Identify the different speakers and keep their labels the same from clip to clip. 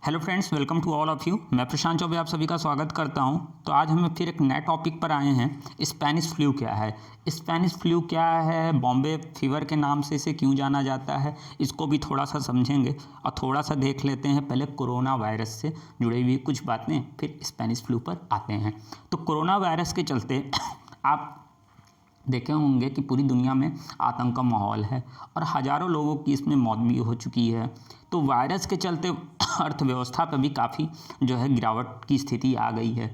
Speaker 1: Hello friends, welcome to all of you. मैं प्रशांत चौबे आप सभी का स्वागत करता हूं। तो आज हम फिर एक नए टॉपिक पर आए हैं। स्पेनिश फ्लू क्या है? स्पेनिश फ्लू क्या है, बॉम्बे फीवर के नाम से इसे क्यों जाना जाता है, इसको भी थोड़ा सा समझेंगे और थोड़ा सा देख लेते हैं पहले कोरोना वायरस से जुड़ी हुई कुछ बातें, फिर स्पेनिश फ्लू पर आते हैं। तो कोरोना वायरस के चलते आप देखे होंगे कि पूरी दुनिया में आतंक का माहौल है और हज़ारों लोगों की इसमें मौत भी हो चुकी है। तो वायरस के चलते अर्थव्यवस्था पर भी काफ़ी गिरावट की स्थिति आ गई है।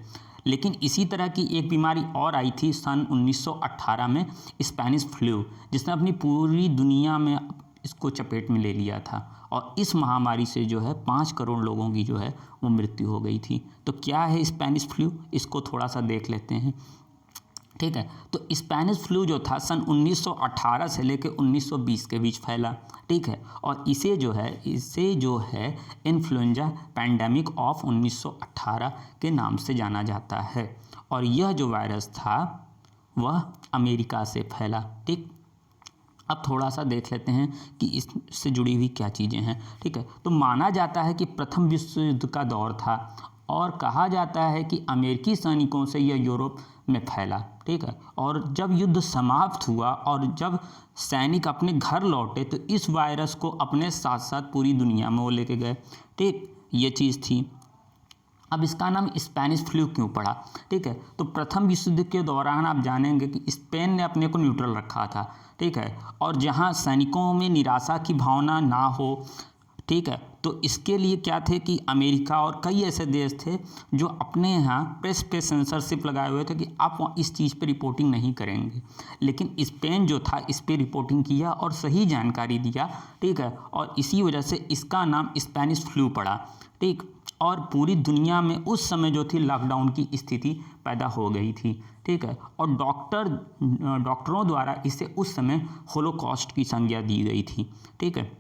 Speaker 1: लेकिन इसी तरह की एक बीमारी और आई थी सन 1918 में, स्पेनिश फ्लू, जिसने अपनी पूरी दुनिया में इसको चपेट में ले लिया था और इस महामारी से 5 करोड़ लोगों की वो मृत्यु हो गई थी। तो क्या है स्पेनिश फ्लू, इसको थोड़ा सा देख लेते हैं। ठीक है, तो स्पेनिश फ्लू जो था सन 1918 से लेकर 1920 के बीच फैला। ठीक है, और इसे इन्फ्लुएंजा पैंडेमिक ऑफ 1918 के नाम से जाना जाता है। और यह जो वायरस था वह अमेरिका से फैला। ठीक, अब थोड़ा सा देख लेते हैं कि इससे जुड़ी हुई क्या चीज़ें हैं। ठीक है, तो माना जाता है कि प्रथम विश्व युद्ध का दौर था और कहा जाता है कि अमेरिकी सैनिकों से यह यूरोप में फैला। ठीक है, और जब युद्ध समाप्त हुआ और जब सैनिक अपने घर लौटे तो इस वायरस को अपने साथ साथ पूरी दुनिया में वो लेके गए। ठीक, ये चीज़ थी। अब इसका नाम स्पेनिश फ्लू क्यों पड़ा? ठीक है, तो प्रथम विश्व युद्ध के दौरान आप जानेंगे कि स्पेन ने अपने को न्यूट्रल रखा था। ठीक है, और जहां सैनिकों में निराशा की भावना ना हो, ठीक है, तो इसके लिए क्या थे कि अमेरिका और कई ऐसे देश थे जो अपने यहाँ प्रेस पे सेंसरशिप लगाए हुए थे कि आप इस चीज़ पे रिपोर्टिंग नहीं करेंगे। लेकिन स्पेन जो था इस पे रिपोर्टिंग किया और सही जानकारी दिया। ठीक है, और इसी वजह से इसका नाम स्पेनिश फ्लू पड़ा। ठीक, और पूरी दुनिया में उस समय जो थी लॉकडाउन की स्थिति पैदा हो गई थी। ठीक है, और डॉक्टरों द्वारा इसे उस समय होलोकॉस्ट की संज्ञा दी गई थी। ठीक है,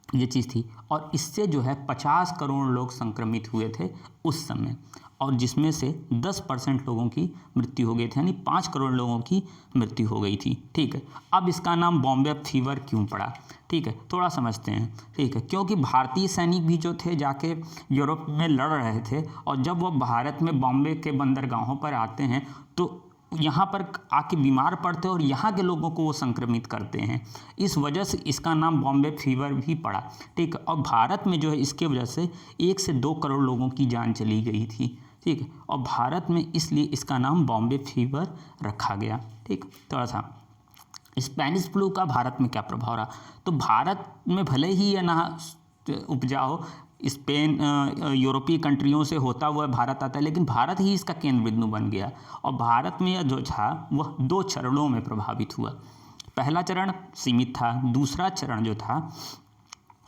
Speaker 1: ये चीज़ थी और इससे 50 करोड़ लोग संक्रमित हुए थे उस समय, और जिसमें से 10% लोगों की मृत्यु हो गई थी, यानी 5 करोड़ लोगों की मृत्यु हो गई थी। ठीक है, अब इसका नाम बॉम्बे फीवर क्यों पड़ा? ठीक है, थोड़ा समझते हैं। ठीक है, क्योंकि भारतीय सैनिक भी जो थे जाके यूरोप में लड़ रहे थे और जब वो भारत में बॉम्बे के बंदरगाहों पर आते हैं तो यहाँ पर आके बीमार पड़ते हैं और यहाँ के लोगों को वो संक्रमित करते हैं। इस वजह से इसका नाम बॉम्बे फीवर भी पड़ा। ठीक है, और भारत में इसके वजह से 1 से 2 करोड़ लोगों की जान चली गई थी। ठीक है, और भारत में इसलिए इसका नाम बॉम्बे फीवर रखा गया। ठीक, थोड़ा सा स्पेनिश फ्लू का भारत में क्या प्रभाव रहा? तो भारत में भले ही यह ना उपजा हो, स्पेन यूरोपीय कंट्रियों से होता हुआ भारत आता है, लेकिन भारत ही इसका केंद्र बिंदु बन गया और भारत में यह जो था वह 2 चरणों में प्रभावित हुआ। पहला चरण सीमित था, दूसरा चरण जो था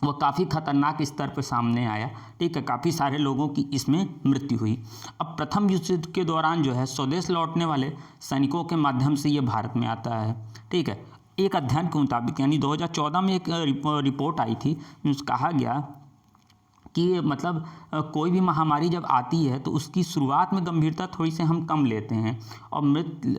Speaker 1: वह काफ़ी खतरनाक स्तर पर सामने आया। ठीक है, काफ़ी सारे लोगों की इसमें मृत्यु हुई। अब प्रथम विश्व युद्ध के दौरान स्वदेश लौटने वाले सैनिकों के माध्यम से ये भारत में आता है। ठीक है, एक अध्ययन के मुताबिक यानी 2014 में एक रिपोर्ट आई थी जिसमें कहा गया कि मतलब कोई भी महामारी जब आती है तो उसकी शुरुआत में गंभीरता थोड़ी सी हम कम लेते हैं और मृत्यु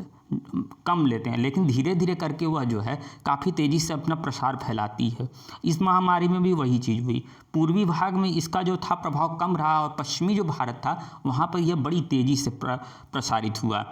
Speaker 1: कम लेते हैं, लेकिन धीरे धीरे करके वह काफ़ी तेज़ी से अपना प्रसार फैलाती है। इस महामारी में भी वही चीज़ हुई। पूर्वी भाग में इसका जो था प्रभाव कम रहा और पश्चिमी जो भारत था वहाँ पर यह बड़ी तेज़ी से प्रसारित हुआ।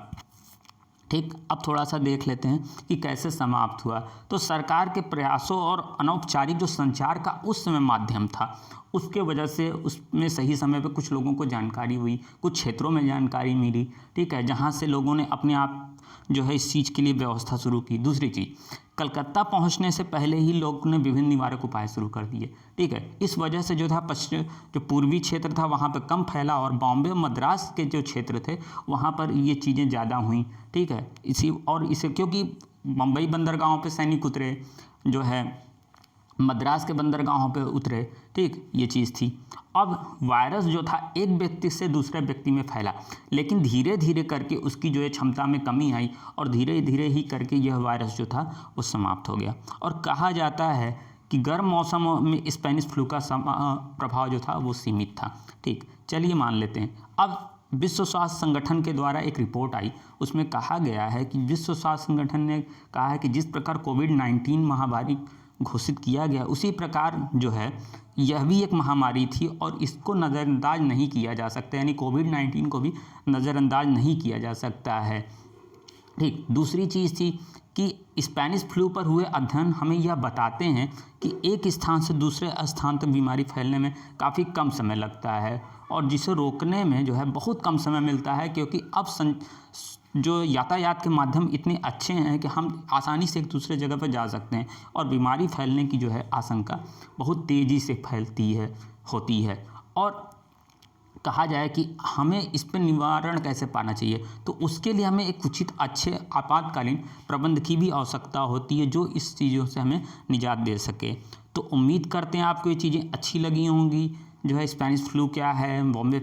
Speaker 1: ठीक, अब थोड़ा सा देख लेते हैं कि कैसे समाप्त हुआ। तो सरकार के प्रयासों और अनौपचारिक जो संचार का उस समय माध्यम था उसके वजह से उसमें सही समय पे कुछ लोगों को जानकारी हुई, कुछ क्षेत्रों में जानकारी मिली। ठीक है, जहाँ से लोगों ने अपने आप इस चीज़ के लिए व्यवस्था शुरू की। दूसरी चीज़, कलकत्ता पहुंचने से पहले ही लोगों ने विभिन्न निवारक उपाय शुरू कर दिए। ठीक है, इस वजह से जो पूर्वी क्षेत्र था वहाँ पर कम फैला और बॉम्बे मद्रास के जो क्षेत्र थे वहाँ पर ये चीज़ें ज़्यादा हुई। ठीक है, इसे क्योंकि मुंबई बंदरगाहों पे सैनिक उतरे, मद्रास के बंदरगाहों पे उतरे। ठीक, ये चीज़ थी। अब वायरस जो था एक व्यक्ति से दूसरे व्यक्ति में फैला, लेकिन धीरे धीरे करके उसकी क्षमता में कमी आई और धीरे धीरे ही करके यह वायरस जो था वो समाप्त हो गया। और कहा जाता है कि गर्म मौसम में स्पेनिश फ्लू का प्रभाव जो था वो सीमित था। ठीक, चलिए मान लेते हैं। अब विश्व स्वास्थ्य संगठन के द्वारा एक रिपोर्ट आई, उसमें कहा गया है कि विश्व स्वास्थ्य संगठन ने कहा है कि जिस प्रकार कोविड-19 महामारी घोषित किया गया, उसी प्रकार जो है यह भी एक महामारी थी और इसको नज़रअंदाज नहीं किया जा सकता, यानी कोविड-19 को भी नज़रअंदाज नहीं किया जा सकता है। ठीक, दूसरी चीज़ थी कि स्पेनिश फ्लू पर हुए अध्ययन हमें यह बताते हैं कि एक स्थान से दूसरे स्थान तक बीमारी फैलने में काफ़ी कम समय लगता है और जिसे रोकने में जो है बहुत कम समय मिलता है, क्योंकि अब जो यातायात के माध्यम इतने अच्छे हैं कि हम आसानी से एक दूसरे जगह पर जा सकते हैं और बीमारी फैलने की जो है आशंका बहुत तेज़ी से होती है। और कहा जाए कि हमें इस पर निवारण कैसे पाना चाहिए, तो उसके लिए हमें एक उचित अच्छे आपातकालीन प्रबंध की भी आवश्यकता होती है जो इस चीज़ों से हमें निजात दे सके। तो उम्मीद करते हैं आपको ये चीज़ें अच्छी लगी होंगी, जो है स्पेनिश फ्लू क्या है, बॉम्बे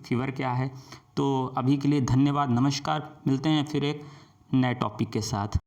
Speaker 1: फीवर क्या है। तो अभी के लिए धन्यवाद, नमस्कार, मिलते हैं फिर एक नए टॉपिक के साथ।